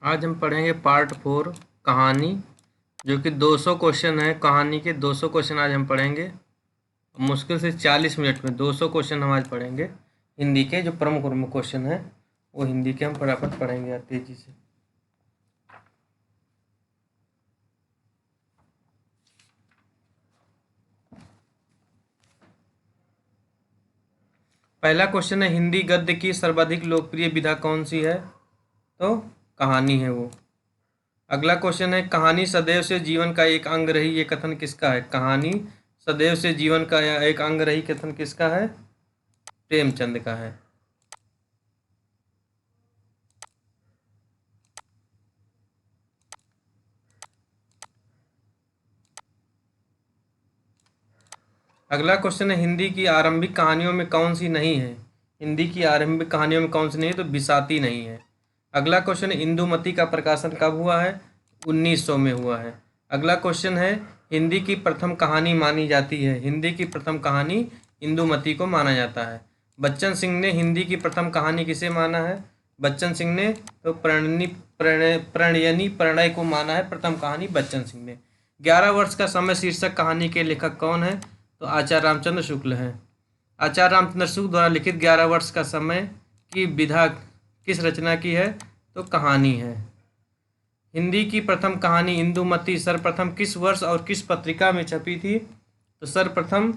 आज हम पढ़ेंगे पार्ट 4 कहानी, जो कि 200 क्वेश्चन है। कहानी के 200 क्वेश्चन आज हम पढ़ेंगे। मुश्किल से 40 मिनट में 200 क्वेश्चन हम आज पढ़ेंगे। हिंदी के जो प्रमुख प्रमुख क्वेश्चन हैं वो हिंदी के हम फटाफट पढ़ेंगे आज तेजी से। पहला क्वेश्चन है, हिंदी गद्य की सर्वाधिक लोकप्रिय विधा कौन सी है? तो कहानी है वो। अगला क्वेश्चन है, कहानी सदैव से जीवन का एक अंग रही, ये कथन किसका है? कहानी सदैव से जीवन का एक अंग रही कथन किसका है? प्रेमचंद का है। अगला क्वेश्चन है, हिंदी की आरंभिक कहानियों में कौन सी नहीं है? हिंदी की आरंभिक कहानियों में कौन सी नहीं है? तो बिसाती नहीं है। अगला क्वेश्चन है, इंदुमती का प्रकाशन कब हुआ है? 1900 में हुआ है। अगला क्वेश्चन है, हिंदी की प्रथम कहानी मानी जाती है। हिंदी की प्रथम कहानी इंदुमती को माना जाता है। बच्चन सिंह ने हिंदी की प्रथम कहानी किसे माना है? बच्चन सिंह ने तो प्रणयनी प्रणय को माना है प्रथम कहानी बच्चन सिंह ने। 11 वर्ष का समय शीर्षक कहानी के लेखक कौन है? तो आचार्य रामचंद्र शुक्ल हैं। आचार्य रामचंद्र शुक्ल द्वारा लिखित 11 वर्ष का समय की विधा किस रचना की है? तो कहानी है। हिंदी की प्रथम कहानी इंदुमती सर्वप्रथम किस वर्ष और किस पत्रिका में छपी थी? तो सर्वप्रथम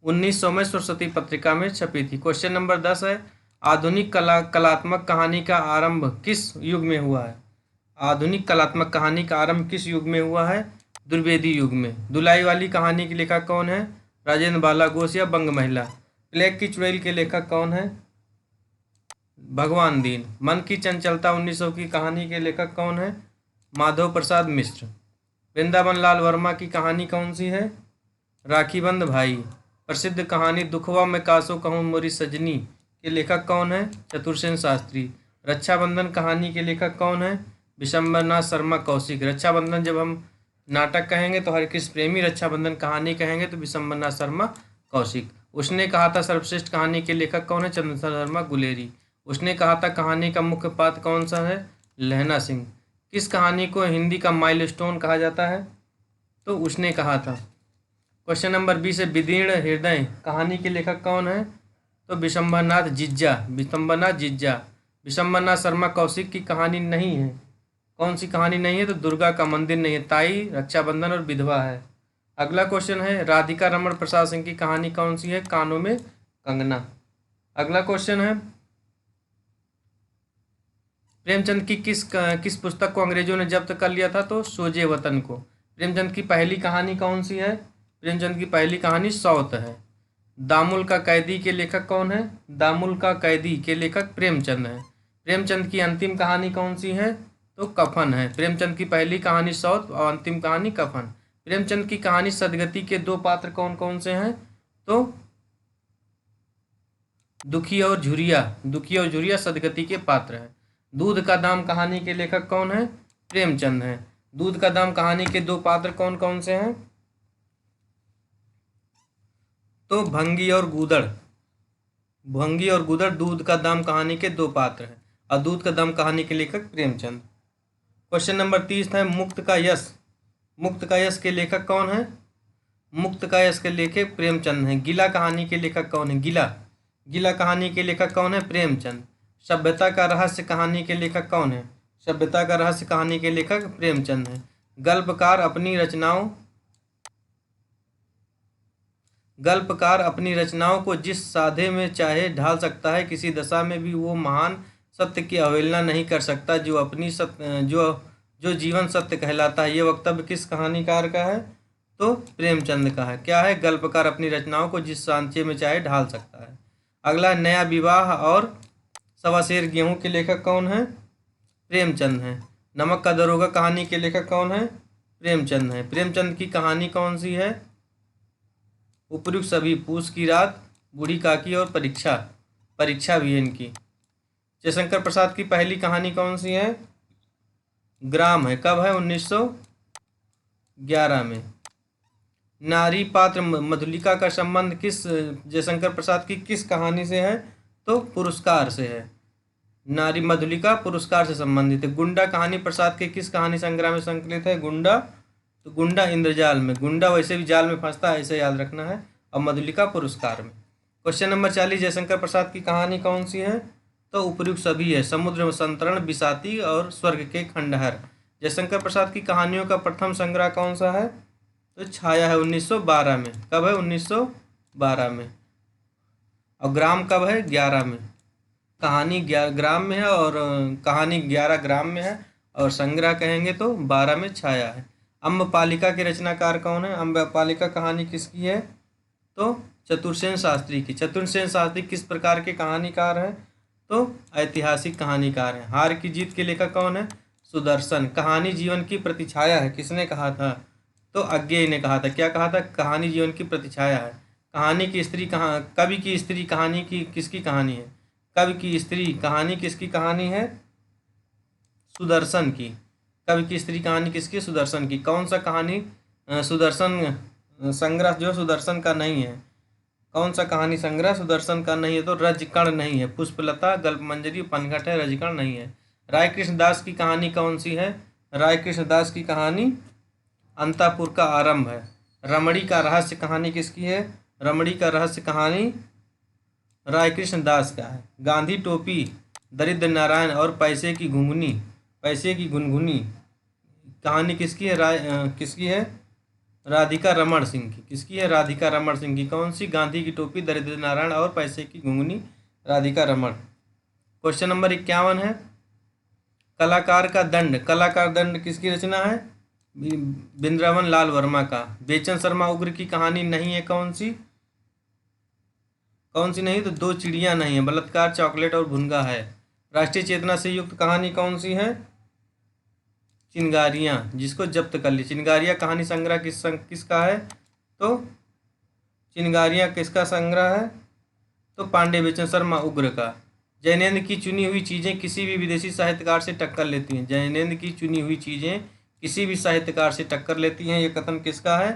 1900 में सरस्वती पत्रिका में छपी थी। क्वेश्चन नंबर 10 है, आधुनिक कलात्मक कहानी का आरंभ किस युग में हुआ है? आधुनिक कलात्मक कहानी का आरंभ किस युग में हुआ है? द्विवेदी युग में। दुलाई वाली कहानी के लेखक कौन है? राजेंद्र बाला घोष या बंग महिला। प्लेग की चुड़ैल के लेखक कौन है? भगवान दीन। मन की चंचलता 1900 की कहानी के लेखक कौन है? माधव प्रसाद मिश्र। वृंदावन लाल वर्मा की कहानी कौन सी है? राखीबंद भाई। प्रसिद्ध कहानी दुखवा में कासो कहूँ मोरी सजनी के लेखक कौन है? चतुरसेन शास्त्री। रक्षाबंधन कहानी के लेखक कौन है? विशंबरनाथ शर्मा कौशिक। रक्षाबंधन जब हम नाटक कहेंगे तो हरकृष्ण प्रेमी, रक्षाबंधन कहानी कहेंगे तो विशंबरनाथ शर्मा कौशिक। उसने कहा था सर्वश्रेष्ठ कहानी के लेखक कौन है? चंद्रशेखर शर्मा गुलेरी। उसने कहा था कहानी का मुख्य पात्र कौन सा है? लहना सिंह। किस कहानी को हिंदी का माइलस्टोन कहा जाता है? तो उसने कहा था। क्वेश्चन नंबर 20 है, विदीर्ण हृदय कहानी के लेखक कौन है? तो विशंबरनाथ जिज्जा। विशंबरनाथ जिज्जा। विशंबरनाथ शर्मा कौशिक की कहानी नहीं है। कौन सी कहानी नहीं है? तो दुर्गा का मंदिर नहीं है। ताई, रक्षाबंधन और विधवा है। अगला क्वेश्चन है, राधिका रमण प्रसाद सिंह की कहानी कौन सी है? कानों में कंगना। अगला क्वेश्चन है, प्रेमचंद की किस पुस्तक को अंग्रेजों ने जब्त कर लिया था? तो सोजे वतन को। प्रेमचंद की पहली कहानी कौन सी है? प्रेमचंद की पहली कहानी सौत है। दामुल का कैदी के लेखक कौन है? दामुल का कैदी के लेखक प्रेमचंद है। प्रेमचंद की अंतिम कहानी कौन सी है? तो कफन है। प्रेमचंद की पहली कहानी सौत और अंतिम कहानी कफन। प्रेमचंद की कहानी सदगति के दो पात्र कौन कौन से हैं? तो दुखी और झुरिया। दुखी और झुरिया सदगति के पात्र हैं। दूध का दाम कहानी के लेखक कौन है? प्रेमचंद है। दूध का दाम कहानी के दो पात्र कौन कौन से हैं? तो भंगी और गूदड़। भंगी और गूदड़ दूध का दाम कहानी के दो पात्र हैं और दूध का दाम कहानी के लेखक प्रेमचंद। क्वेश्चन नंबर 30 है, मुक्त का यश। मुक्त का यश के लेखक कौन है? मुक्त का यश के लेखक प्रेमचंद हैं। गिला कहानी के लेखक कौन है? गिला। गिला कहानी के लेखक कौन है? प्रेमचंद। सभ्यता का रहस्य कहानी के लेखक कौन है? सभ्यता का रहस्य कहानी के लेखक प्रेमचंद हैं। गल्पकार अपनी रचनाओं को जिस साधे में चाहे ढाल सकता है, किसी दशा में भी वो महान सत्य की अवहेलना नहीं कर सकता जो अपनी सत्य जो जीवन सत्य कहलाता है। ये वक्तव्य किस कहानीकार का है? तो प्रेमचंद का है। क्या है? गल्पकार अपनी रचनाओं को जिस सांचे में चाहे ढाल सकता है। अगला, नया विवाह और सवा शेर गेहूं के लेखक कौन है? प्रेमचंद हैं। नमक का दरोगा कहानी के लेखक कौन है? प्रेमचंद है। प्रेमचंद की कहानी कौन सी है? उपयुक्त सभी, पूस की रात, बूढ़ी काकी और परीक्षा। परीक्षा भी है इनकी। जयशंकर प्रसाद की पहली कहानी कौन सी है? ग्राम है। कब है? 1911 में। नारी पात्र मधुलिका का संबंध जयशंकर प्रसाद की किस कहानी से है? तो पुरस्कार से है। नारी मधुलिका पुरस्कार से संबंधित है। गुंडा कहानी प्रसाद के किस कहानी संग्रह में संकलित है? गुंडा, तो गुंडा इंद्रजाल में। गुंडा वैसे भी जाल में फंसता है, ऐसे याद रखना है। और मधुलिका पुरस्कार में। क्वेश्चन नंबर 40, जयशंकर प्रसाद की कहानी कौन सी है? तो उपर्युक्त सभी है। समुद्र संतरण, बिसाती और स्वर्ग के खंडहर। जयशंकर प्रसाद की कहानियों का प्रथम संग्रह कौन सा है? तो छाया है, 1912 में। कब है? 1912 में। और ग्राम कब है? 11 में। कहानी ग्राम में है और कहानी 11 ग्राम में है, और संग्रह कहेंगे तो 12 में छाया है। अम्बपालिका के रचनाकार कौन है? अम्बपालिका कहानी किसकी है? तो चतुर्सेन शास्त्री की। चतुर्सेन शास्त्री किस प्रकार के कहानीकार हैं? तो ऐतिहासिक कहानीकार हैं। हार की जीत के लेखक कौन है? सुदर्शन। कहानी जीवन की प्रतिछाया है, किसने कहा था? तो अज्ञेय ने कहा था। क्या कहा था? कहानी जीवन की प्रतिछाया है। कहानी की स्त्री कहाँ, कवि की स्त्री कहानी की किसकी कहानी है? कवि की स्त्री कहानी किसकी कहानी है? सुदर्शन की। कवि की स्त्री कहानी किसकी? सुदर्शन की। कौन सा कहानी सुदर्शन संग्रह जो सुदर्शन का नहीं है? कौन सा कहानी संग्रह सुदर्शन का नहीं है? तो रजकण नहीं है। पुष्पलता, गल्पमंजरी, पनघट है, रजकण नहीं है। राय कृष्ण दास की कहानी कौन सी है? राय कृष्ण दास की कहानी अंतापुर का आरंभ है। रमणी का रहस्य कहानी किसकी है? रमणी का रहस्य कहानी राय कृष्ण दास का है। गांधी टोपी, दरिद्र नारायण और पैसे की घुंघनी, पैसे की गुनगुनी कहानी किसकी है? किसकी है? राधिका रमण सिंह की। किसकी है? राधिका रमण सिंह की। कौन सी? गांधी की टोपी, दरिद्र नारायण और पैसे की घुंघनी, राधिका रमण। क्वेश्चन नंबर 51 है, कलाकार का दंड। कलाकार दंड किसकी रचना है? वृंदावन लाल वर्मा का। बेचन शर्मा उग्र की कहानी नहीं है, कौन सी? कौन सी नहीं? तो दो चिड़िया नहीं है। बलात्कार, चॉकलेट और भुनगा है। राष्ट्रीय चेतना से युक्त कहानी कौन सी है? चिनगारियाँ, जिसको जब्त कर ली। चिनगारियाँ कहानी संग्रह किसका है? तो चिनगारियाँ किसका संग्रह है? तो पांडे बेचन शर्मा उग्र का। जैनेन्द्र की चुनी हुई चीज़ें किसी भी विदेशी साहित्यकार से टक्कर लेती हैं। जैनेन्द्र की चुनी हुई चीज़ें किसी भी साहित्यकार से टक्कर लेती हैं, ये कथन किसका है?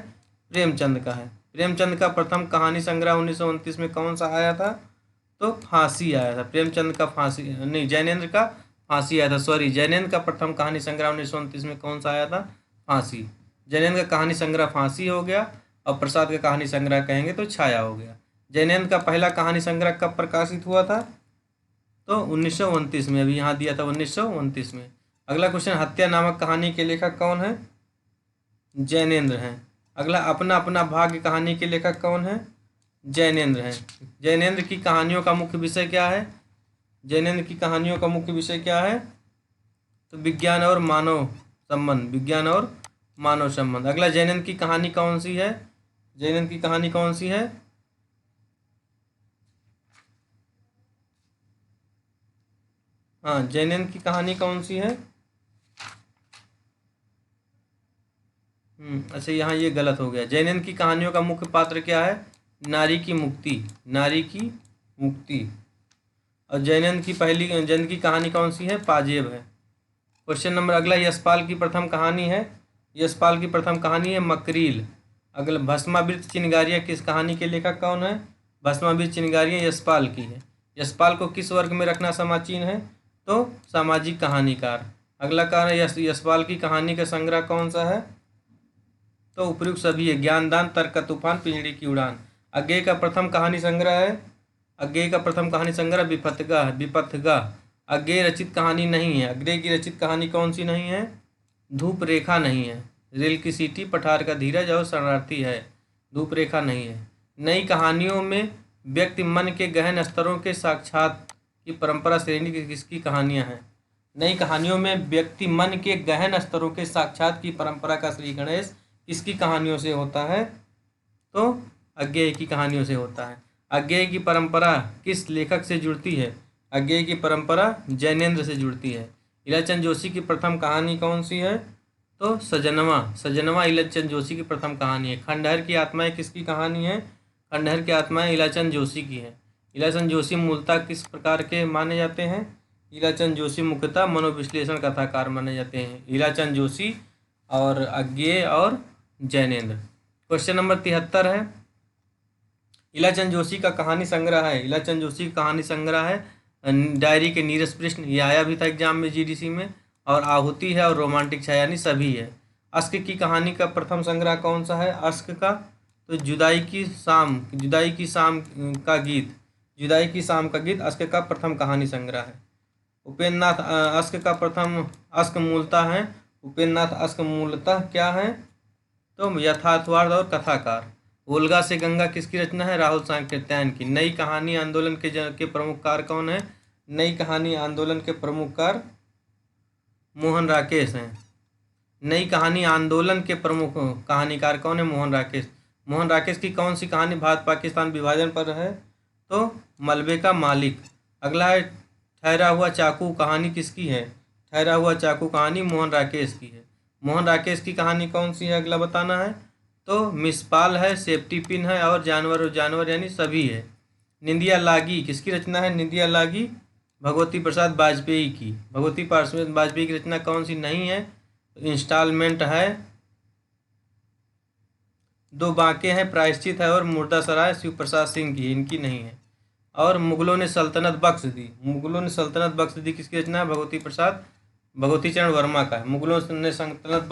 प्रेमचंद का है। प्रेमचंद का प्रथम कहानी संग्रह 1929 में कौन सा आया था? तो फांसी आया था। प्रेमचंद का फांसी नहीं, जैनेन्द्र का फांसी आया था। सॉरी, जैनेन्द्र का प्रथम कहानी संग्रह 1929 में कौन सा आया था? फांसी। जैनेन्द्र का कहानी संग्रह फांसी हो गया, और प्रसाद का कहानी संग्रह कहेंगे तो छाया हो गया। जैनेन्द्र का पहला कहानी संग्रह कब प्रकाशित हुआ था? तो 1929 में। अभी यहाँ दिया था 1929 में। अगला क्वेश्चन, हत्या नामक कहानी के लेखक कौन है? जैनेन्द्र हैं। अगला, अपना अपना भाग्य कहानी के लेखक कौन है? जैनेन्द्र हैं। जैनेन्द्र की कहानियों का मुख्य विषय क्या है? जैनेन्द्र की कहानियों का मुख्य विषय क्या है? तो विज्ञान और मानव संबंध। विज्ञान और मानव संबंध। अगला, जैनेन्द्र की कहानी कौन सी है? जैनेन्द्र की कहानी कौन सी है? हाँ, जैनेन्द्र की कहानी कौन सी है? अच्छा, यहाँ ये गलत हो गया। जैनेन्द्र की कहानियों का मुख्य पात्र क्या है? नारी की मुक्ति। नारी की मुक्ति। और जैनेन्द्र की कहानी कौन सी है? पाजेब है। क्वेश्चन नंबर अगला, यशपाल की प्रथम कहानी है। यशपाल की प्रथम कहानी है मकरील। अगला, भस्मावृत चिनगारियाँ किस कहानी के लेखक कौन है? भस्मावृत चिनगारियाँ यशपाल की है। यशपाल को किस वर्ग में रखना समाचीन है? तो सामाजिक कहानीकार। अगला कारण, यशपाल की कहानी का संग्रह कौन सा है? तो उपयुक्त सभी है। ज्ञानदान, तर्क का तूफान, पिंजड़े की उड़ान। अज्ञेय का प्रथम कहानी संग्रह है। अज्ञेय का प्रथम कहानी संग्रह विपथगा है। विपथगा। अज्ञेय रचित कहानी नहीं है। अज्ञेय की रचित कहानी कौन सी नहीं है? धूप रेखा नहीं है। रेल की सीटी, पठार का धीरज और शरणार्थी है। धूप रेखा नहीं है। नई कहानियों में व्यक्ति मन के गहन स्तरों के साक्षात की परंपरा श्रेणी की किसकी कहानियां हैं? नई कहानियों में व्यक्ति मन के गहन स्तरों के साक्षात की परंपरा का श्री गणेश किसकी कहानियों से होता है? तो अज्ञेय की कहानियों से होता है। अज्ञेय की परंपरा किस लेखक से जुड़ती है? अज्ञेय की परंपरा जैनेन्द्र से जुड़ती है। इलाचंद जोशी की प्रथम कहानी कौन सी है? तो सजनवा। सजनवा इलाचंद जोशी की प्रथम कहानी है। खंडहर की आत्माएं किसकी कहानी है? खंडहर की आत्माएं इलाचंद जोशी की है। इलाचंद जोशी मूलतः किस प्रकार के माने जाते हैं? इलाचंद जोशी मुख्यतः मनोविश्लेषण कथाकार माने जाते हैं। इलाचंद जोशी और अज्ञेय और जैनेन्द्र। क्वेश्चन नंबर 73 है, इलाचंद जोशी का कहानी संग्रह है। इलाचंद जोशी का कहानी संग्रह है डायरी के नीरस प्रश्न, ये आया भी था एग्जाम में जीडीसी में, और आहुति है और रोमांटिक छाया यानी सभी है। अश्क की कहानी का प्रथम संग्रह कौन सा है अश्क का? तो जुदाई की शाम का गीत, जुदाई की शाम का गीत अश्क का प्रथम कहानी संग्रह है। उपेंद्रनाथ अश्क का प्रथम अश्क मूलतः है, उपेंद्रनाथ अश्क मूलतः क्या है? तो यथार्थवाद और कथाकार। वोल्गा से गंगा किसकी रचना है? राहुल सांकृत्यायन की। नई कहानी आंदोलन के प्रमुख कार कौन है? नई कहानी आंदोलन के प्रमुख कार मोहन राकेश हैं। नई कहानी आंदोलन के प्रमुख कहानीकार कौन है? मोहन राकेश। मोहन राकेश की कौन सी कहानी भारत पाकिस्तान विभाजन पर है? तो मलबे का मालिक। अगला है ठहरा हुआ चाकू, कहानी किसकी है? ठहरा हुआ चाकू कहानी मोहन राकेश की है। मोहन राकेश की कहानी कौन सी है अगला बताना है। तो मिसपाल है, सेफ्टी पिन है और जानवर यानी सभी है। निंदिया लागी किसकी रचना है? निंदिया लागी भगवती प्रसाद वाजपेयी की। भगवती प्रसाद वाजपेयी की रचना कौन सी नहीं है? इंस्टॉलमेंट है, दो बांके हैं, प्रायश्चित है और मुर्दासराय शिव प्रसाद सिंह की, इनकी नहीं है। और मुगलों ने सल्तनत बख्श दी, मुगलों ने सल्तनत बख्श दी किसकी रचना है? भगवती चरण वर्मा का है। मुगलों ने सल्तनत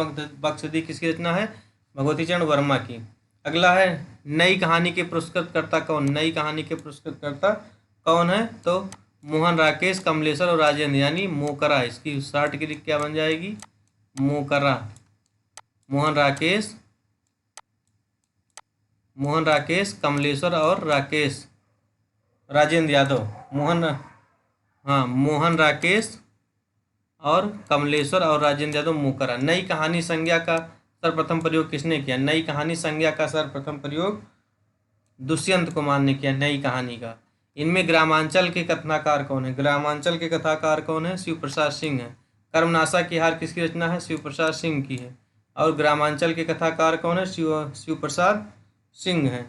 बख्श दी किसकी रचना है? भगवती चरण वर्मा की। अगला है नई कहानी के पुरस्कृतकर्ता कौन? नई कहानी के पुरस्कृतकर्ता कौन है? तो मोहन राकेश, कमलेश्वर और राजेंद्र यानी मोकरा। इसकी शार्ट की क्या बन जाएगी? मोकरा। मोहन राकेश, कमलेश्वर और राजेंद्र यादव। मोहन राकेश और कमलेश्वर और राजेंद्र यादव मोकरा। नई कहानी संज्ञा का सर्वप्रथम प्रयोग किसने किया? नई कहानी संज्ञा का सर्वप्रथम प्रयोग दुष्यंत कुमार ने किया नई कहानी का। इनमें ग्रामांचल के कथाकार कौन है? ग्रामांचल के कथाकार कौन है? शिव प्रसाद सिंह है। कर्मनाशा की हार किसकी रचना है? शिव प्रसाद सिंह की है। और ग्रामांचल के कथाकार कौन है? शिव प्रसाद सिंह है।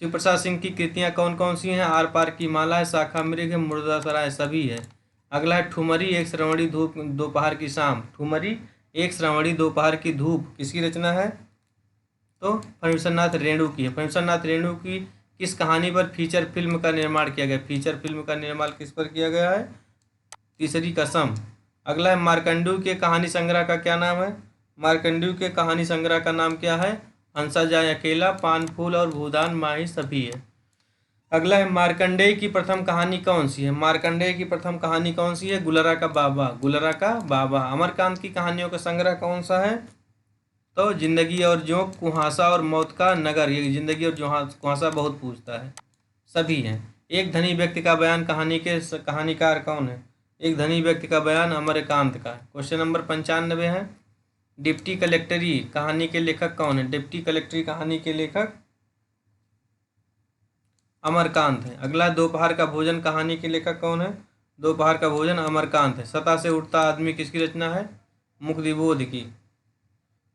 शिव प्रसाद सिंह की कृतियाँ कौन कौन सी हैं? आर पार की माला है, शाखा मृग है, मुर्दासराय सभी है। अगला है ठुमरी एक श्रवणी धूप दोपहर की शाम। ठुमरी एक श्रवणी दोपहर की धूप किसकी रचना है? तो फणीश्वरनाथ रेणु की है। फणीश्वरनाथ रेणु की किस कहानी पर फीचर फिल्म का निर्माण किया गया? फीचर फिल्म का निर्माण किस पर किया गया है? तीसरी कसम। अगला है मार्कंडेय के कहानी संग्रह का क्या नाम है? मार्कंडेय के कहानी संग्रह का नाम क्या है? हंसा जाए अकेला, पान फूल और भूदान माही सभी है। अगला है मार्कंडेय की प्रथम कहानी कौन सी है? मार्कंडेय की प्रथम कहानी कौन सी है? गुलरा का बाबा। गुलरा का बाबा। अमरकांत की कहानियों का संग्रह कौन सा है? तो जिंदगी और जोंक, कुहासा और मौत का नगर। ये जिंदगी और कुहासा बहुत पूछता है, सभी हैं। एक धनी व्यक्ति का बयान कहानी के कहानीकार कौन है? एक धनी व्यक्ति का बयान अमरकांत का। क्वेश्चन नंबर 95 है डिप्टी कलेक्टरी कहानी के लेखक कौन है? डिप्टी कलेक्टरी कहानी के लेखक अमरकांत है। अगला दोपहर का भोजन कहानी के लेखक कौन है? दोपहर का भोजन अमरकांत है। सतह से उठता आदमी किसकी रचना है? मुक्तिबोध की।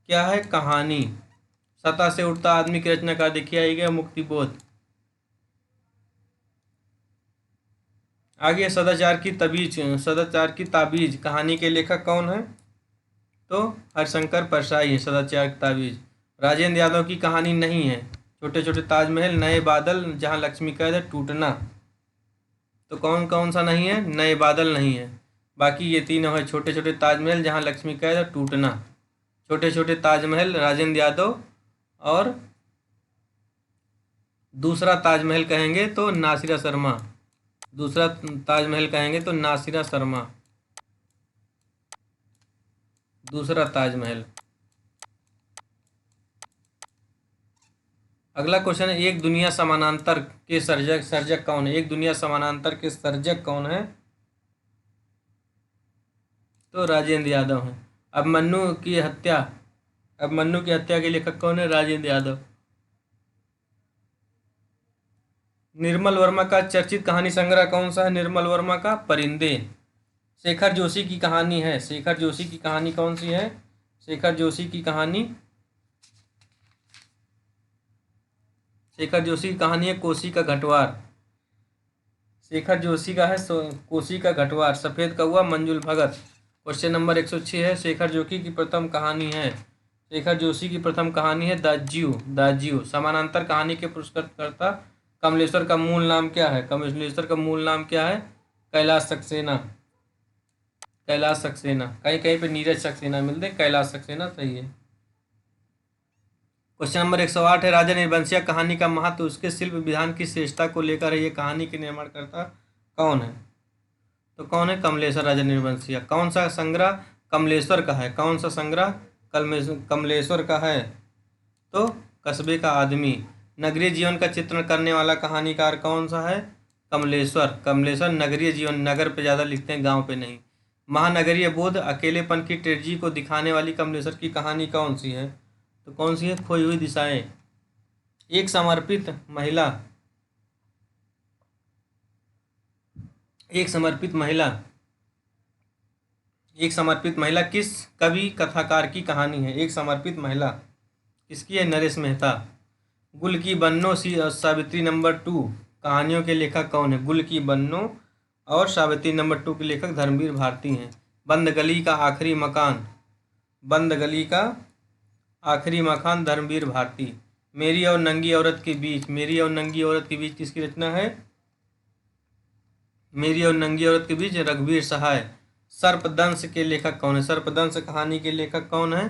क्या है? कहानी। सतह से उठता आदमी की रचना का देखिए आएगा मुक्तिबोध। आगे सदाचार की ताबीज कहानी के लेखक कौन है? तो हरिशंकर परसाई है सदाचार की ताबीज। राजेंद्र यादव की कहानी नहीं है। छोटे छोटे ताजमहल, नए बादल, जहाँ लक्ष्मी कैद है, टूटना। तो कौन कौन सा नहीं है? नए बादल नहीं है। बाकी ये तीनों है, छोटे छोटे ताजमहल, जहाँ लक्ष्मी कैद है, टूटना। छोटे छोटे ताजमहल राजेंद्र यादव, और दूसरा ताजमहल कहेंगे तो नासिरा शर्मा। दूसरा ताजमहल कहेंगे तो नासिरा शर्मा। दूसरा ताजमहल। अगला क्वेश्चन है एक दुनिया समानांतर के सर्जक कौन है? एक दुनिया समानांतर के सर्जक कौन है? तो राजेंद्र यादव है। अभिमन्यु की हत्या के लेखक कौन है? राजेंद्र यादव। निर्मल वर्मा का चर्चित कहानी संग्रह कौन सा है? निर्मल वर्मा का परिंदे। शेखर जोशी की कहानी है। शेखर जोशी की कहानी कौन सी है? शेखर जोशी की कहानी है कोसी का घटवार। शेखर जोशी का है कोसी का घटवार। सफ़ेद कौवा मंजुल भगत। क्वेश्चन नंबर 106 है शेखर जोशी की प्रथम कहानी है दाज्यू। समानांतर कहानी के पुरस्कृतकर्ता कमलेश्वर का मूल नाम क्या है? कैलाश सक्सेना, कैलाश सक्सेना। कहीं कहीं पे नीरज सक्सेना मिलते, कैलाश सक्सेना सही है। क्वेश्चन नंबर 108 है, राजा निर्बंसिया कहानी का महत्व उसके शिल्प विधान की श्रेष्ठता को लेकर है। ये कहानी के निर्माणकर्ता कौन है? तो कौन है? कमलेश्वर राजा निर्बंसिया। कौन सा संग्रह कमलेश्वर का है? कौन सा संग्रह कमलेश्वर का है? तो कस्बे का आदमी। नगरीय जीवन का चित्रण करने वाला कहानीकार कौन सा है? कमलेश्वर। कमलेश्वर नगरीय जीवन, नगर पे ज़्यादा लिखते हैं, गांव पे नहीं। महानगरीय बोध, अकेलेपन की ट्रेजेडी को दिखाने वाली कमलेश्वर की कहानी कौन सी है? तो कौन सी है? खोई हुई दिशाएं। एक समर्पित महिला, एक समर्पित महिला, एक समर्पित महिला किस कवि कथाकार की कहानी है? एक समर्पित महिला किसकी है? नरेश मेहता। गुल की बन्नो सावित्री नंबर 2 कहानियों के लेखक कौन है? गुल की बन्नो और सावित्री नंबर 2 के लेखक धर्मवीर भारती हैं। बंद गली का आखिरी मकान, बंद गली का आखिरी मकान धर्मवीर भारती। मेरी और नंगी औरत के बीच, मेरी और नंगी औरत के बीच किसकी रचना है? मेरी और नंगी औरत के बीच रघुवीर सहाय। सर्पदंश के लेखक कौन है? सर्पदंश कहानी के लेखक कौन है?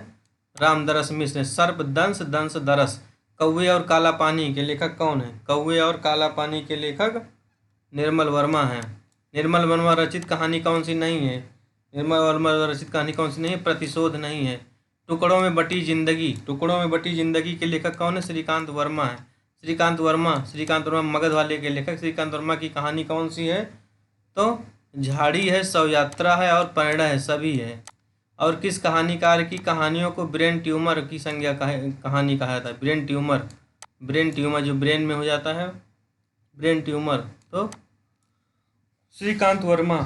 रामदरस मिश्र। सर्पदंश दंश दरस। कौवे और काला पानी के लेखक कौन है? कौवे और काला पानी के लेखक निर्मल वर्मा हैं। निर्मल वर्मा रचित कहानी कौन सी नहीं है? निर्मल वर्मा रचित कहानी कौन सी नहीं है? प्रतिशोध नहीं है। टुकड़ों में बटी जिंदगी, टुकड़ों में बटी जिंदगी के लेखक कौन है? श्रीकांत वर्मा है। श्रीकांत वर्मा, श्रीकांत वर्मा मगध वाले के लेखक। श्रीकांत वर्मा की कहानी कौन सी है? तो झाड़ी है, शवयात्रा है और परिणय है, सभी है। और किस कहानीकार की कहानियों को ब्रेन ट्यूमर की संज्ञा कहानी कहा जाता है? ब्रेन ट्यूमर, ब्रेन ट्यूमर जो ब्रेन में हो जाता है, ब्रेन ट्यूमर। तो श्रीकांत वर्मा,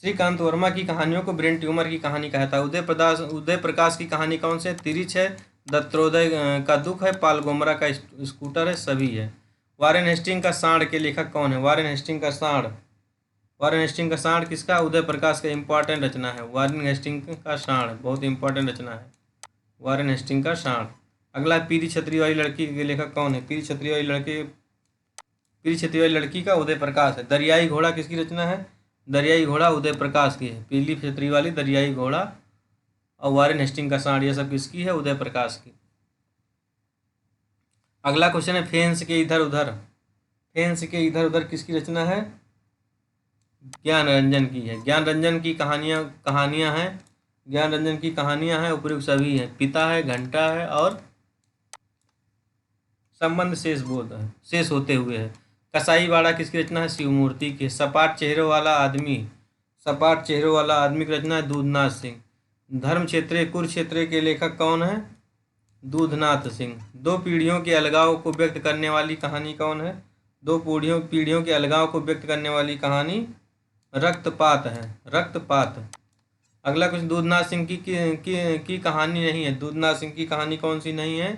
श्रीकांत वर्मा की कहानियों को ब्रेन ट्यूमर की कहानी कहता है। उदय प्रकाश की कहानी कौन से? तिरिच है, दत्तोदय का दुख है, पाल गोमरा का स्कूटर है, सभी है। वारेन हेस्टिंग का सांड के लेखक कौन है? वारेन हेस्टिंग का सांड, वारेन हेस्टिंग का सांड किसका? उदय प्रकाश का इंपॉर्टेंट रचना है। वारेन हेस्टिंग का सांड बहुत इंपॉर्टेंट रचना है, वारेन हेस्टिंग का सांड। अगला, पीली छतरी वाली लड़की के लेखक कौन है? पीली छतरी वाली लड़की, पीली छतरी वाली लड़की का उदय प्रकाश है। दरियाई घोड़ा किसकी रचना है? दरियाई घोड़ा उदय प्रकाश की है। पीली छतरी वाली, दरियाई घोड़ा और वारेन हेस्टिंग का सांड, यह सब किसकी है? उदय प्रकाश की। अगला क्वेश्चन है, फेंस के इधर उधर। फेंस के इधर उधर किसकी रचना है? ज्ञान रंजन की है। ज्ञान रंजन की कहानियां हैं, ज्ञान रंजन की कहानियां हैं, उपयुक्त सभी हैं। पिता है, घंटा है और संबंध शेष बोध है, शेष होते हुए है। कसाई बाड़ा किसकी रचना है? शिवमूर्ति की। सपाट चेहरों वाला आदमी, सपाट चेहरों वाला आदमी की रचना है दूधनाथ सिंह। धर्म क्षेत्रे कुरुक्षेत्र के लेखक कौन है? दूधनाथ सिंह। दो पीढ़ियों के अलगाव को व्यक्त करने वाली कहानी कौन है? दो पीढ़ियों के अलगाव को व्यक्त करने वाली कहानी रक्तपात है, रक्तपात। अगला कुछ, दूधनाथ सिंह की कहानी नहीं है। दूधनाथ सिंह की कहानी कौन सी नहीं है?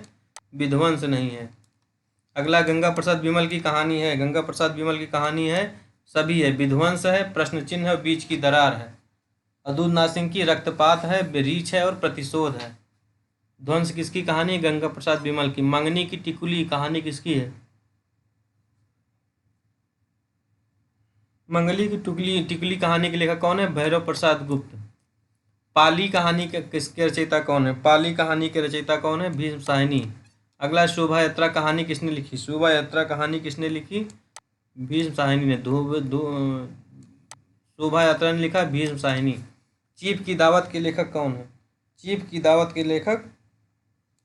विध्वंस नहीं है। अगला, गंगा प्रसाद विमल की कहानी है। गंगा प्रसाद विमल की कहानी है, सभी है। विध्वंस है, प्रश्न चिन्ह है, बीच की दरार है। और दूधनाथ सिंह की रक्तपात है, रीछ है और प्रतिशोध है। ध्वंस किसकी कहानी है? गंगा प्रसाद विमल की। मंगनी की टिकुली कहानी किसकी है? मंगली की टिकुली कहानी के लेखक कौन है? भैरव प्रसाद गुप्त। पाली कहानी के किसके रचयिता कौन है? पाली कहानी के रचयिता कौन है? भीष्म साहनी। अगला, शोभा यात्रा कहानी किसने लिखी? शोभा यात्रा कहानी किसने लिखी? भीष्म साहनी ने। शोभा यात्रा ने लिखा भीष्म साहनी। चीफ की दावत के लेखक कौन है? चीफ की दावत के लेखक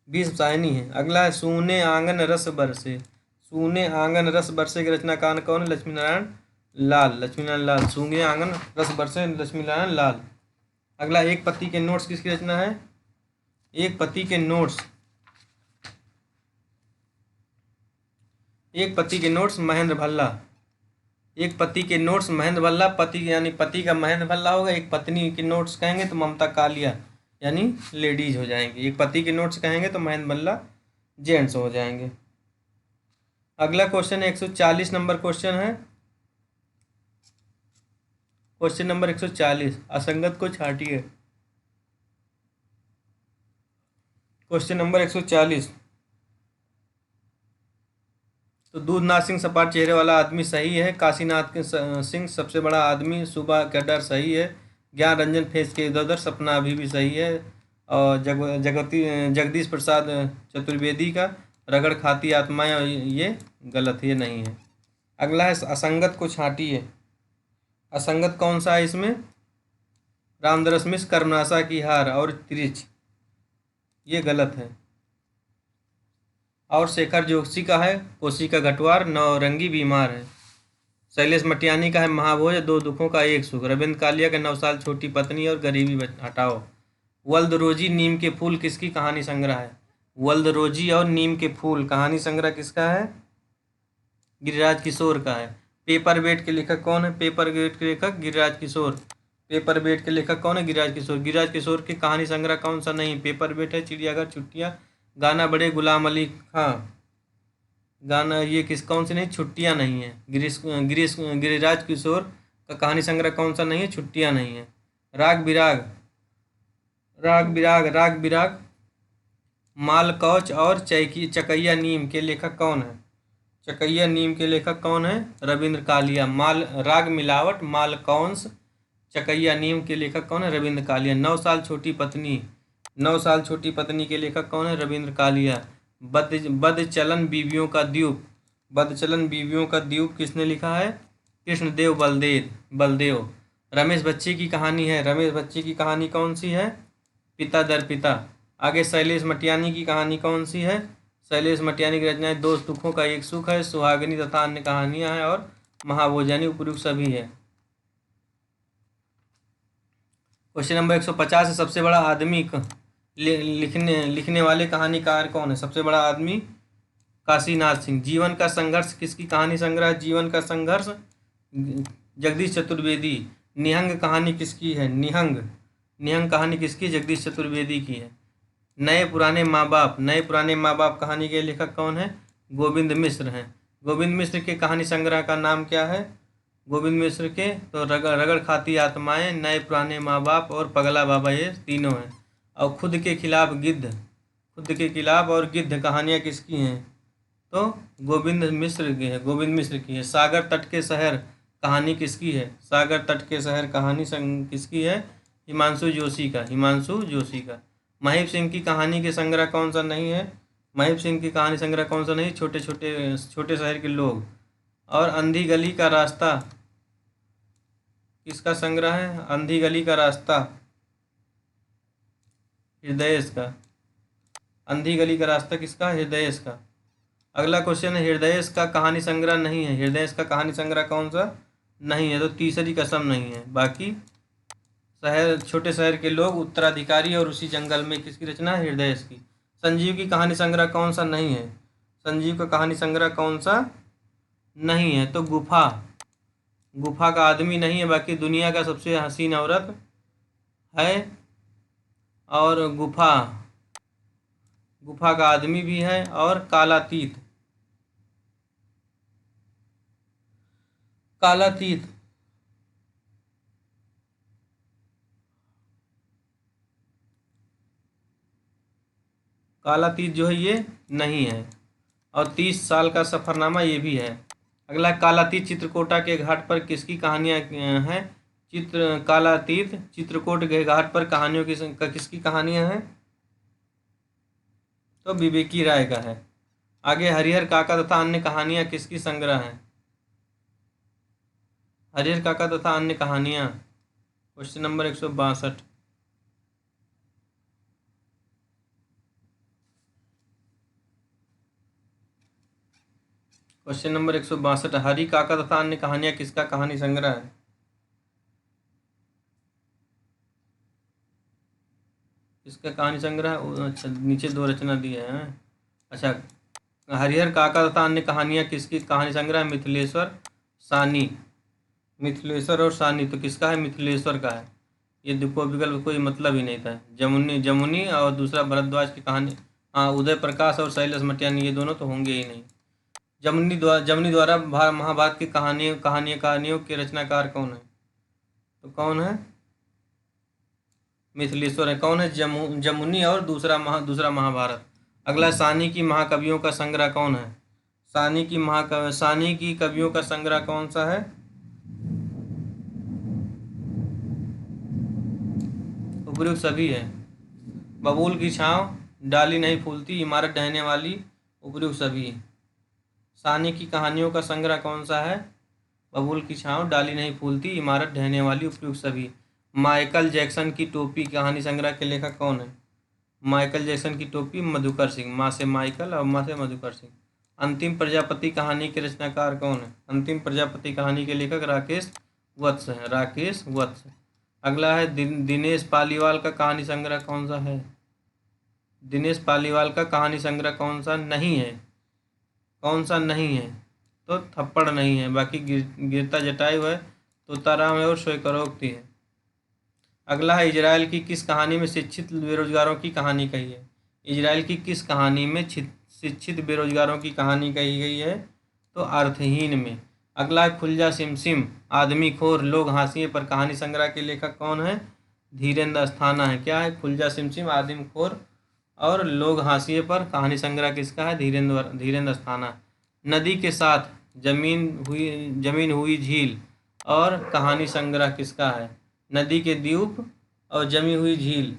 भीष्म साहनी है। अगला है, सूने आंगन रस बरसे। सूने आंगन रस बरसे के रचनाकार कौन है? लक्ष्मी नारायण लाल। लक्ष्मी नारायण लाल। सूंगे आंगन रस बरसे, लक्ष्मी नारायण लाल। अगला, एक पत्ती के नोट्स किसकी रचना है? एक पत्ती के नोट्स, एक पत्ती के नोट्स महेंद्र भल्ला। एक पति के नोट्स महेंद्र भल्ला। पति यानी पति का महेंद्र भल्ला होगा। एक पत्नी के नोट्स कहेंगे तो ममता कालिया यानी लेडीज हो जाएंगे। एक पति के नोट्स कहेंगे तो महेंद्र भल्ला जेंट्स हो जाएंगे। अगला क्वेश्चन 140 नंबर क्वेश्चन है। क्वेश्चन नंबर 140, असंगत को छाटिए। क्वेश्चन नंबर 140, तो दूधनाथ सिंह सपाट चेहरे वाला आदमी सही है। काशीनाथ के सिंह सबसे बड़ा आदमी, सुबह का डर सही है। ज्ञान रंजन फेस के इधर उधर सपना अभी भी सही है। और जगदीश प्रसाद चतुर्वेदी का रगड़ खाती आत्माएं, ये गलत है, ये नहीं है। अगला है असंगत को छांटिए। असंगत कौन सा है इसमें? रामदरस मिश्र, कर्मनाशा की हार और त्रिच, ये गलत है। और शेखर जोशी का है कोसी का घटवार, नौरंगी बीमार है। शैलेश मटियानी का है महाभोज, दो दुखों का एक सुख। रविंद्र कालिया का 9 साल छोटी पत्नी और गरीबी हटाओ। वल्द रोजी नीम के फूल किसकी कहानी संग्रह है? वल्द रोजी और नीम के फूल कहानी संग्रह किसका है? गिरिराज किशोर का है। पेपर वेट के लेखक कौन है? पेपर वेट के लेखक गिरिराज किशोर। पेपर वेट के लेखक कौन है? गिरिराज किशोर। गिरिराज किशोर की कहानी संग्रह कौन सा नहीं? पेपर वेट है, चिड़ियाघर, छुट्टियां, गाना बड़े, गुलाम अली खां। गाना ये कौन सी नहीं? छुट्टियां नहीं है। गिरिराज किशोर का कहानी संग्रह कौन सा नहीं है? छुट्टियां नहीं है। राग बिराग, राग बिराग, मालकौच और चकैया नीम के लेखक कौन है? चकैया नीम के लेखक कौन है? रविंद्र कालिया। राग मिलावट, मालकौंस, चकैया नीम के लेखक कौन है? रविंद्र कालिया। 9 साल छोटी पत्नी, 9 साल छोटी पत्नी के लेखक कौन है? रविंद्र कालिया। बदचलन बीवियों का द्वीप, बदचलन बीवियों का द्वीप किसने लिखा है? कृष्णदेव बलदेव। रमेश बच्चे की कहानी है। रमेश बच्चे की कहानी कौन सी है? पिता दर पिता। आगे शैलेश मटियानी की कहानी कौन सी है? शैलेश मटियानी की रचनाएं दो दुखों का एक सुख है, सुहागिनी तथा अन्य कहानियां हैं और महाभोजनी, उपयुक्त सभी है। क्वेश्चन नंबर 150 है, सबसे बड़ा आदमी लिखने वाले कहानीकार कौन है? सबसे बड़ा आदमी काशीनाथ सिंह। जीवन का संघर्ष किसकी कहानी संग्रह? जीवन का संघर्ष जगदीश चतुर्वेदी। निहंग कहानी किसकी है? निहंग कहानी किसकी? जगदीश चतुर्वेदी की है। नए पुराने माँ बाप कहानी के लेखक कौन है? गोविंद मिश्र हैं। गोविंद मिश्र के कहानी संग्रह का नाम क्या है? गोविंद मिश्र के तो रगड़ खाती आत्माएं, नए पुराने माँ बाप और पगला बाबा, ये तीनों हैं। और खुद के खिलाफ और गिद्ध कहानियाँ किसकी हैं? तो गोविंद मिश्र की है, सागर तट के शहर कहानी किसकी है? सागर तट के शहर कहानी किसकी है? हिमांशु जोशी का। महीप सिंह की कहानी के संग्रह कौन सा नहीं है? महीप सिंह की कहानी संग्रह कौन सा नहीं? छोटे शहर के लोग। और अंधी गली का रास्ता किसका संग्रह है? अंधी गली का रास्ता हृदयेश का। अंधी गली का रास्ता किसका? हृदयेश का। अगला क्वेश्चन है, हृदयेश का कहानी संग्रह नहीं है। हृदयेश का कहानी संग्रह कौन सा नहीं है? तो तीसरी कसम नहीं है। बाकी छोटे शहर के लोग, उत्तराधिकारी और उसी जंगल में किसकी रचना है? हृदयेश की। संजीव की कहानी संग्रह कौन सा नहीं है? संजीव का कहानी संग्रह कौन सा नहीं है? तो गुफा का आदमी नहीं है, बाकी दुनिया का सबसे हसीन औरत है और गुफा का आदमी भी है और कालातीत जो है ये नहीं है। और 30 साल का सफ़रनामा ये भी है। अगला, कालातीत चित्रकोटा के घाट पर किसकी कहानियाँ हैं? कालातीत चित्रकूट के घाट पर कहानियों किसकी कहानियाँ हैं? तो विवेकी राय का है। आगे, हरिहर काका तथा अन्य कहानियाँ किसकी संग्रह हैं? हरिहर काका तथा अन्य कहानियाँ, question number 162। Question number 162, Hari काका तथा अन्य कहानियाँ किसका कहानी संग्रह है? किसका कहानी संग्रह? अच्छा, नीचे 2 रचना दिए हैं। अच्छा, हरिहर काका तथा अन्य कहानियाँ किसकी कहानी संग्रह है? मिथिलेश्वर और सानी। तो किसका है? मिथिलेश्वर का है। ये देखो, विकल्प कोई मतलब ही नहीं था। जमुनी और दूसरा भरद्वाज की कहानी। हाँ, उदय प्रकाश और शैलेश मटियानी, ये दोनों तो होंगे ही नहीं। जमुनी द्वारा महाभारत की कहानियों के रचनाकार कौन है? तो कौन है? मिथिलेश्वर है। कौन है? जमुनी और दूसरा महाभारत। अगला, सानी की महाकवियों का संग्रह कौन है? सानी की कवियों का संग्रह कौन सा है? उपयुक्त सभी है। बबूल की छाँव, डाली नहीं फूलती, इमारत ढहने वाली, उपयुक्त सभी। सानी की कहानियों का संग्रह कौन सा है? बबूल की छाँव, डाली नहीं फूलती, इमारत ढहने वाली, उपयुक्त सभी। माइकल जैक्सन की टोपी कहानी संग्रह के लेखक कौन है? माइकल जैक्सन की टोपी, मधुकर सिंह। माँ से माइकल और माँ से मधुकर सिंह। अंतिम प्रजापति कहानी के रचनाकार कौन है? अंतिम प्रजापति कहानी के लेखक राकेश वत्स हैं। राकेश वत्स। अगला है दिनेश पालीवाल का कहानी संग्रह कौन सा है? दिनेश पालीवाल का कहानी संग्रह कौन सा नहीं है? कौन सा नहीं है? तो थप्पड़ नहीं है। बाकी गिरता जटायु है, तोताराम है और श्वेतकरोक्ति है। अगला है इजराइल की किस कहानी में शिक्षित बेरोजगारों की कहानी कही है? इजराइल की किस कहानी में शिक्षित बेरोजगारों की कहानी कही गई है? तो अर्थहीन में। अगला है खुलजा सिमसिम, आदमी खोर, लोग हाशिए पर कहानी संग्रह के लेखक कौन है? धीरेन्द्र अस्थाना है। क्या है? खुलजा सिमसिम, आदमी खोर और लोग हाशिए पर कहानी संग्रह किसका है? धीरेन्द्र अस्थाना। नदी के साथ जमीन हुई झील और कहानी संग्रह किसका है? नदी के द्वीप और जमी हुई झील।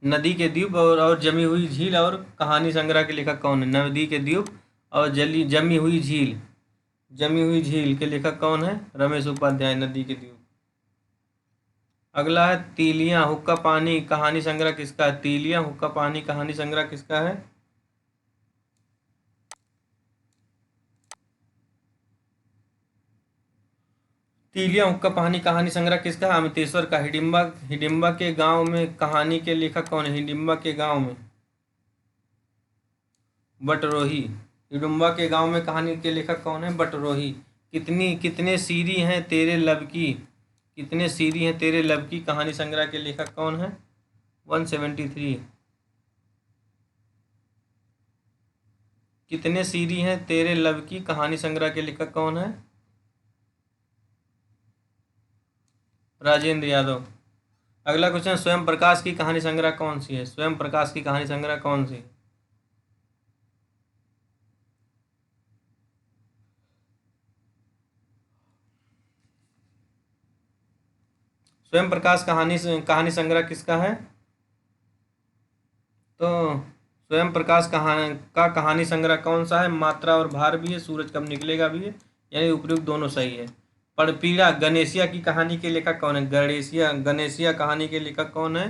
नदी के द्वीप और जमी हुई झील और कहानी संग्रह के लेखक कौन है? नदी के द्वीप और जमी हुई झील। जमी हुई झील के लेखक कौन है? रमेश उपाध्याय। नदी के द्वीप। अगला है तीलियां हुक्का पानी कहानी संग्रह किसका है? तीलियां हुक्का पानी कहानी संग्रह किसका है? तीलियां हुक्का पानी कहानी संग्रह किसका है? अमितेश्वर का। हिडिंबा के गांव में कहानी के लेखक कौन है? हिडिंबा के गांव में बटरोही। हिडुम्बा के गांव में कहानी के लेखक कौन है? बटरोही। कितने सीरी हैं तेरे लब की, कितने सीरी हैं तेरे लब की कहानी संग्रह के लेखक कौन है? 173। कितने सीरी हैं तेरे लब की कहानी संग्रह के लेखक कौन है? राजेंद्र यादव। अगला क्वेश्चन, स्वयं प्रकाश की कहानी संग्रह कौन सी है? स्वयं प्रकाश की कहानी संग्रह कौन सी है? स्वयं प्रकाश कहानी संग्रह किसका है? तो स्वयं प्रकाश कहानी संग्रह कौन सा है? मात्रा और भार भी है, सूरज कब निकलेगा भी है, यानी उपयुक्त दोनों सही है। पड़पीड़ा गणेशिया की कहानी के लेखक कौन है? गणेशिया कहानी के लेखक कौन है?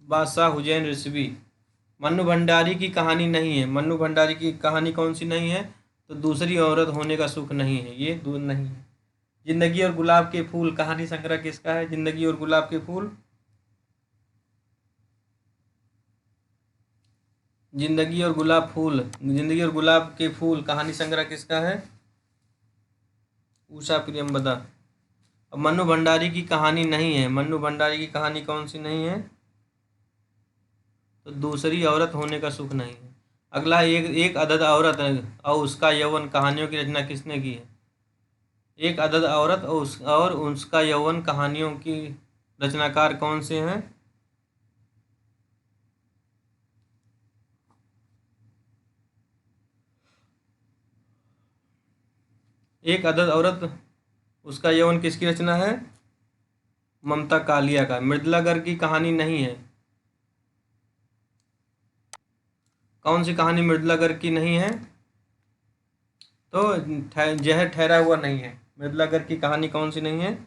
बादशाह हुसैन रिजवी। मन्नू भंडारी की कहानी नहीं है। मन्नू भंडारी की कहानी कौन सी नहीं है? तो दूसरी औरत होने का सुख नहीं है, ये दूर नहीं है। जिंदगी और गुलाब के फूल कहानी संग्रह किसका है? जिंदगी और गुलाब के फूल। जिंदगी और गुलाब के फूल कहानी संग्रह किसका है? उषा प्रियंवदा। अब मन्नू भंडारी की कहानी नहीं है। मन्नू भंडारी की कहानी कौन सी नहीं है? तो दूसरी औरत होने का सुख नहीं है। अगला, एक अदद औरत और उसका यौवन कहानियों की रचना किसने की है? एक अदद औरत और उसका यौवन कहानियों की रचनाकार कौन से हैं? एक अदद औरत उसका यौवन किसकी रचना है? ममता कालिया का। मृदुला गर्ग की कहानी नहीं है। कौन सी कहानी मृदुला गर्ग की नहीं है? तो जहर ठहरा हुआ नहीं है। मृदुला गर्ग की कहानी कौन सी नहीं है?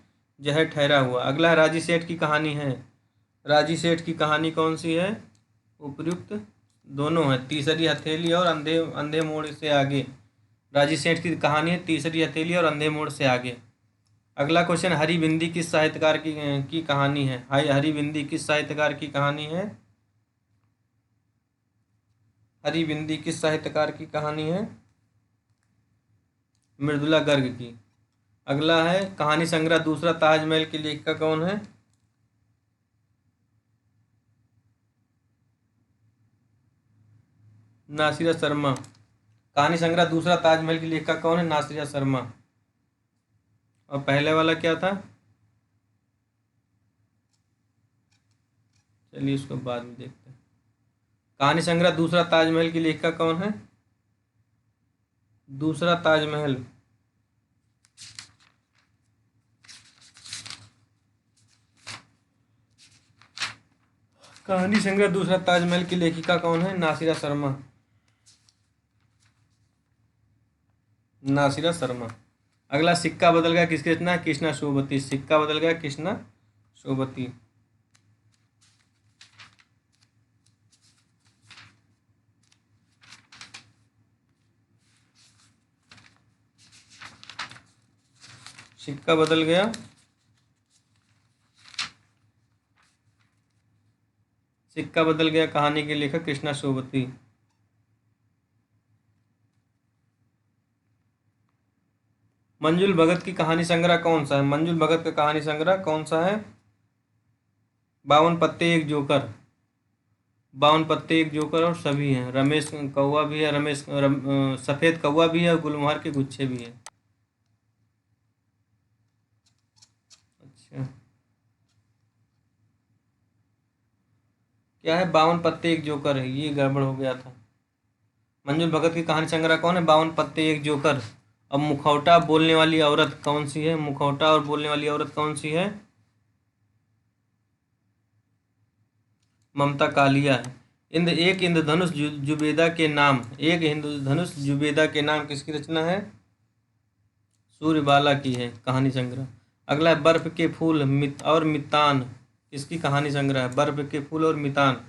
जहर ठहरा हुआ। अगला है राजी सेठ की कहानी है। राजी सेठ की कहानी कौन सी है? उपयुक्त दोनों है, तीसरी हथेली और अंधे अंधे मोड़ से आगे। राजी सेठ की कहानी है तीसरी हथेली और अंधे मोड़ से आगे। अगला क्वेश्चन, हरी बिंदी किस साहित्यकार की कहानी है? हरी बिंदी किस साहित्यकार की कहानी है? हरी बिंदी किस साहित्यकार की कहानी है? मृदुला गर्ग की। अगला है कहानी संग्रह दूसरा ताजमहल के लेखक कौन है? नासिरा शर्मा। कहानी संग्रह दूसरा ताजमहल की लेखक कौन है? नासिरा शर्मा। और पहले वाला क्या था? चलिए इसको बाद में देखते हैं। कहानी संग्रह दूसरा ताजमहल की लेखिका कौन है? दूसरा ताजमहल, कहानी संग्रह दूसरा ताजमहल की लेखिका कौन है? नासिरा शर्मा। नासिरा शर्मा। अगला, सिक्का बदल गया किसकी रचना है? कृष्णा सोबती। सिक्का बदल गया कृष्णा सोबती। सिक्का बदल गया, सिक्का बदल गया कहानी के लेखक कृष्णा सोबती। मंजुल भगत की कहानी संग्रह कौन सा है? मंजुल भगत का कहानी संग्रह कौन सा है? 52 पत्ते एक जोकर। 52 पत्ते एक जोकर और सभी हैं। रमेश कौवा भी है, सफेद कौवा भी है और गुलमोहर के गुच्छे भी हैं। अच्छा, क्या है? 52 पत्ते एक जोकर है, ये गड़बड़ हो गया था। मंजुल भगत की कहानी संग्रह कौन है? 52 पत्ते एक जोकर। अब मुखौटा बोलने वाली औरत कौन सी है? मुखौटा और बोलने वाली औरत कौन सी है? ममता कालिया है। एक इंद्रधनुष जुबेदा के नाम, एक इंद्रधनुष जुबेदा के नाम किसकी रचना है? सूर्यबाला की है कहानी संग्रह। अगला है, बर्फ के फूल और मितान किसकी कहानी संग्रह है? बर्फ के फूल और मितान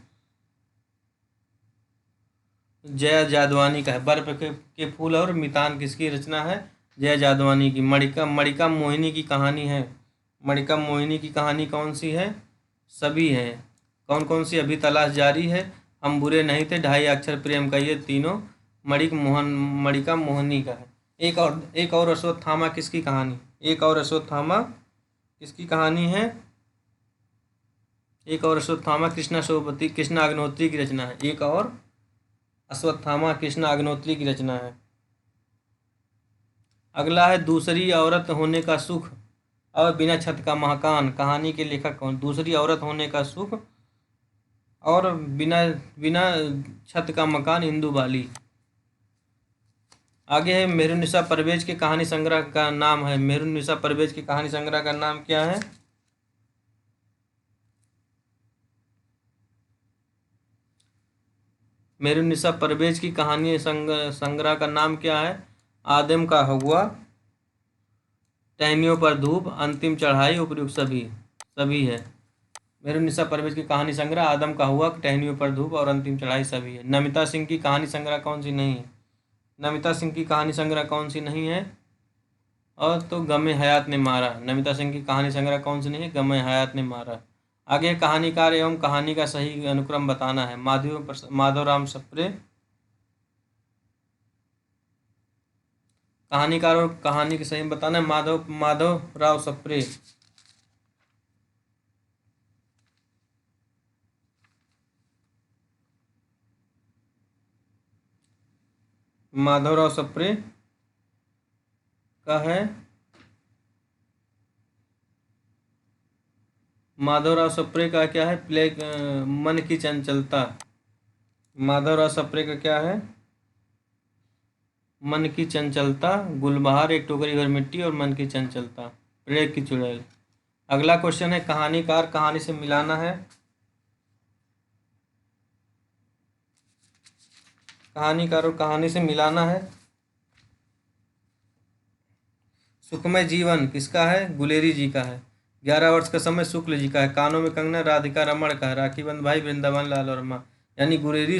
जया जादवानी का है। बर्फ के फूल और मितान किसकी रचना है? जया जादवानी की। मणिका मणिका मोहिनी की कहानी है। मणिका मोहिनी की कहानी कौन सी है? सभी है। कौन कौन सी? अभी तलाश जारी है, हम बुरे नहीं थे, ढाई अक्षर प्रेम का, ये तीनों मणिका मोहिनी का है। एक और अश्वत्थामा किसकी कहानी? एक और अश्वत्थामा किसकी कहानी है? एक और अश्वत्थामा कृष्णा अग्निहोत्री की रचना है। एक और अश्वत्थामा कृष्णा अग्निहोत्री की रचना है। अगला है, दूसरी औरत होने का सुख और बिना छत का मकान, कहानी के लेखक कौन? दूसरी औरत होने का सुख और बिना बिना छत का मकान, इंदु बाली। आगे है, मेहरुन्निसा परवेज के कहानी संग्रह का नाम है। मेहरुन्निसा परवेज की कहानी संग्रह का नाम क्या है? मेहरुन्निसा परवेज की कहानी संग्रह का नाम क्या है? आदम का हवा, टहनियों पर धूप, अंतिम चढ़ाई, उपयुक्त सभी। सभी है। मेहरुन्निसा परवेज की कहानी संग्रह आदम का हुआ, टहनियों पर धूप और अंतिम चढ़ाई सभी है। नमिता सिंह की कहानी संग्रह कौन सी नहीं है? नमिता सिंह की कहानी संग्रह कौन सी नहीं है? और तो गमे हयात ने मारा। नमिता सिंह की कहानी संग्रह कौन सी नहीं है? गमे हयात ने मारा। आगे, कहानीकार एवं कहानी का सही अनुक्रम बताना है। माधवराम सप्रे। कहानीकार और कहानी के सही बताना है, माधवराव सप्रे। माधवराव सप्रे का है। माधवराव सप्रे का क्या है? मन की चंचलता। माधवराव सप्रे का क्या है? मन की चंचलता, गुलबहार, एक टोकरी भर मिट्टी और मन की चंचलता, प्लेग की चुड़ैल। अगला क्वेश्चन है, कहानीकार कहानी से मिलाना है। कहानीकार और कहानी से मिलाना है। सुखमय जीवन किसका है? गुलेरी जी का है। 11 वर्ष का समय शुक्ल जी का है। कानों में कंगना राधिका रमण का है। राखी बंध भाई वृंदावन लाल वर्मा। यानी गुलेरी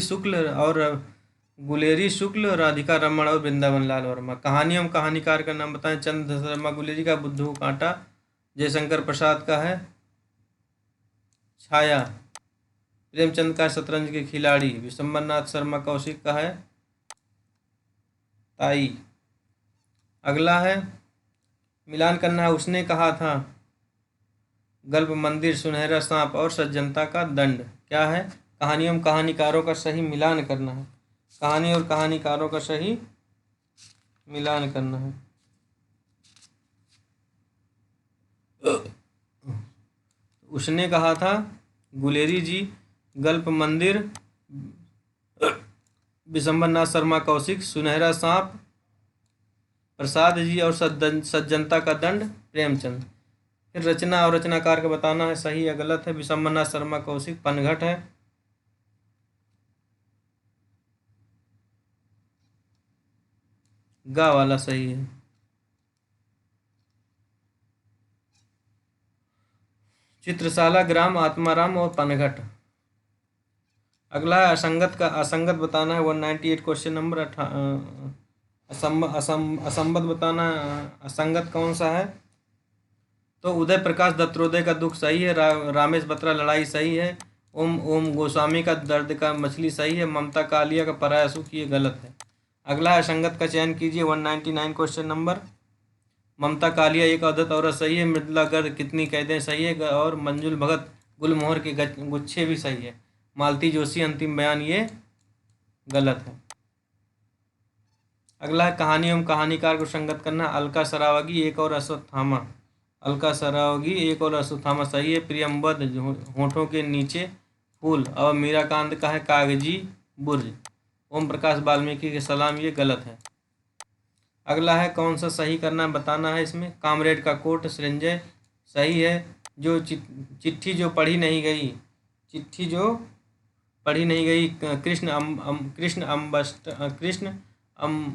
शुक्ल, राधिका रमण और वृंदावन लाल वर्मा। कहानी एवं कहानीकार का नाम बताएं। चंद्र शर्मा गुलेरी का बुद्धू को कांटा। जयशंकर प्रसाद का है छाया। प्रेमचंद का शतरंज के खिलाड़ी। विशंबरनाथ शर्मा कौशिक का है ताई। अगला है, मिलान करना है। उसने कहा था, गल्प मंदिर, सुनहरा सांप और सज्जनता का दंड। क्या है? कहानी एवं कहानीकारों का सही मिलान करना है। कहानी और कहानीकारों का सही मिलान करना है। उसने कहा था गुलेरी जी, गल्प मंदिर विशंबरनाथ शर्मा कौशिक, सुनहरा सांप प्रसाद जी और सज्जनता का दंड प्रेमचंद। फिर रचना और रचनाकार का बताना है सही या गलत है। विशंबरनाथ शर्मा कौशिक पनघट है। गा वाला सही है। चित्रशाला, ग्राम, आत्माराम और पनघट। अगला है असंगत का असंगत बताना है 198 क्वेश्चन नंबर असंबद्ध बताना है। असंगत कौन सा है? तो उदय प्रकाश दत्तोदय का दुख सही है। रामेश बत्रा लड़ाई सही है। ओम ओम गोस्वामी का दर्द का मछली सही है। ममता कालिया का पराया सुख ये गलत है। अगला है असंगत का चयन कीजिए 199 क्वेश्चन नंबर। ममता कालिया एक अवधत औरत सही है। मृदुला गर्ग कितनी कैदें सही है। और मंजुल भगत गुलमोहर के गुच्छे भी सही है। मालती जोशी अंतिम बयान ये गलत है। अगला है कहानी एवं कहानीकार को संगत करना। अलका सरावगी एक और अश्वत्थामा। अलका सरावगी एक और अश्वत्थामा सही है। प्रियंबद होठों के नीचे फूल और मीराकांत का है कागजी बुर्ज। ओम प्रकाश वाल्मीकि के सलाम ये गलत है। अगला है कौन सा सही करना बताना है। इसमें कामरेड का कोट सृंजय सही है। जो चिट्ठी जो पढ़ी नहीं गई, चिट्ठी जो पढ़ी नहीं गई कृष्ण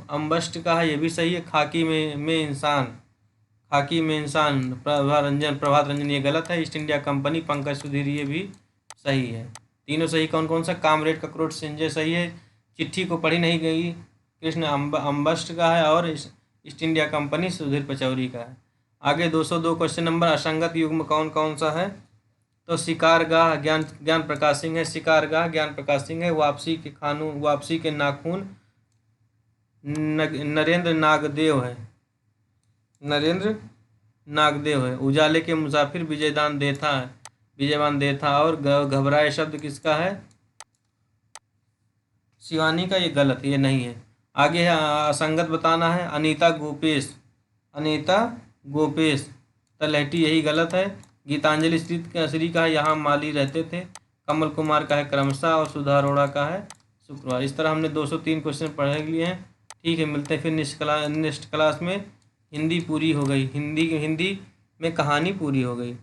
अम्बस्ट का है ये भी सही है। खाकी में इंसान, खाकी में इंसान प्रभात रंजन ये गलत है। East India company Pankaj Sudhir ये भी सही है। तीनों सही कौन कौन सा? कामरेड का क्रोट संजय सही है। चिट्ठी को पढ़ी नहीं गई कृष्ण अम्बस्ट का है। और east India company Sudhir Pachauri का है। आगे 202 क्वेश्चन नंबर असंगत युग्म कौन कौन सा है? तो शिकारगाह ज्ञान प्रकाश सिंह है। शिकारगाह ज्ञान प्रकाश सिंह है। वापसी के नाखून नरेंद्र नागदेव है। नरेंद्र नागदेव है। उजाले के मुसाफिर विजयदान देथा है। विजयवान देथा। और घबराए शब्द किसका है? शिवानी का ये गलत, ये नहीं है। आगे है असंगत बताना है। अनीता गोपेश, अनीता गोपेश तलहटी यही गलत है। गीतांजलि श्री का है यहाँ माली रहते थे। कमल कुमार का है क्रमशः। और सुधा अरोड़ा का है शुक्रवार। इस तरह हमने 203 क्वेश्चन पढ़ लिए हैं। ठीक है, मिलते हैं फिर नेक्स्ट क्लास में। हिंदी पूरी हो गई, हिंदी में कहानी पूरी हो गई।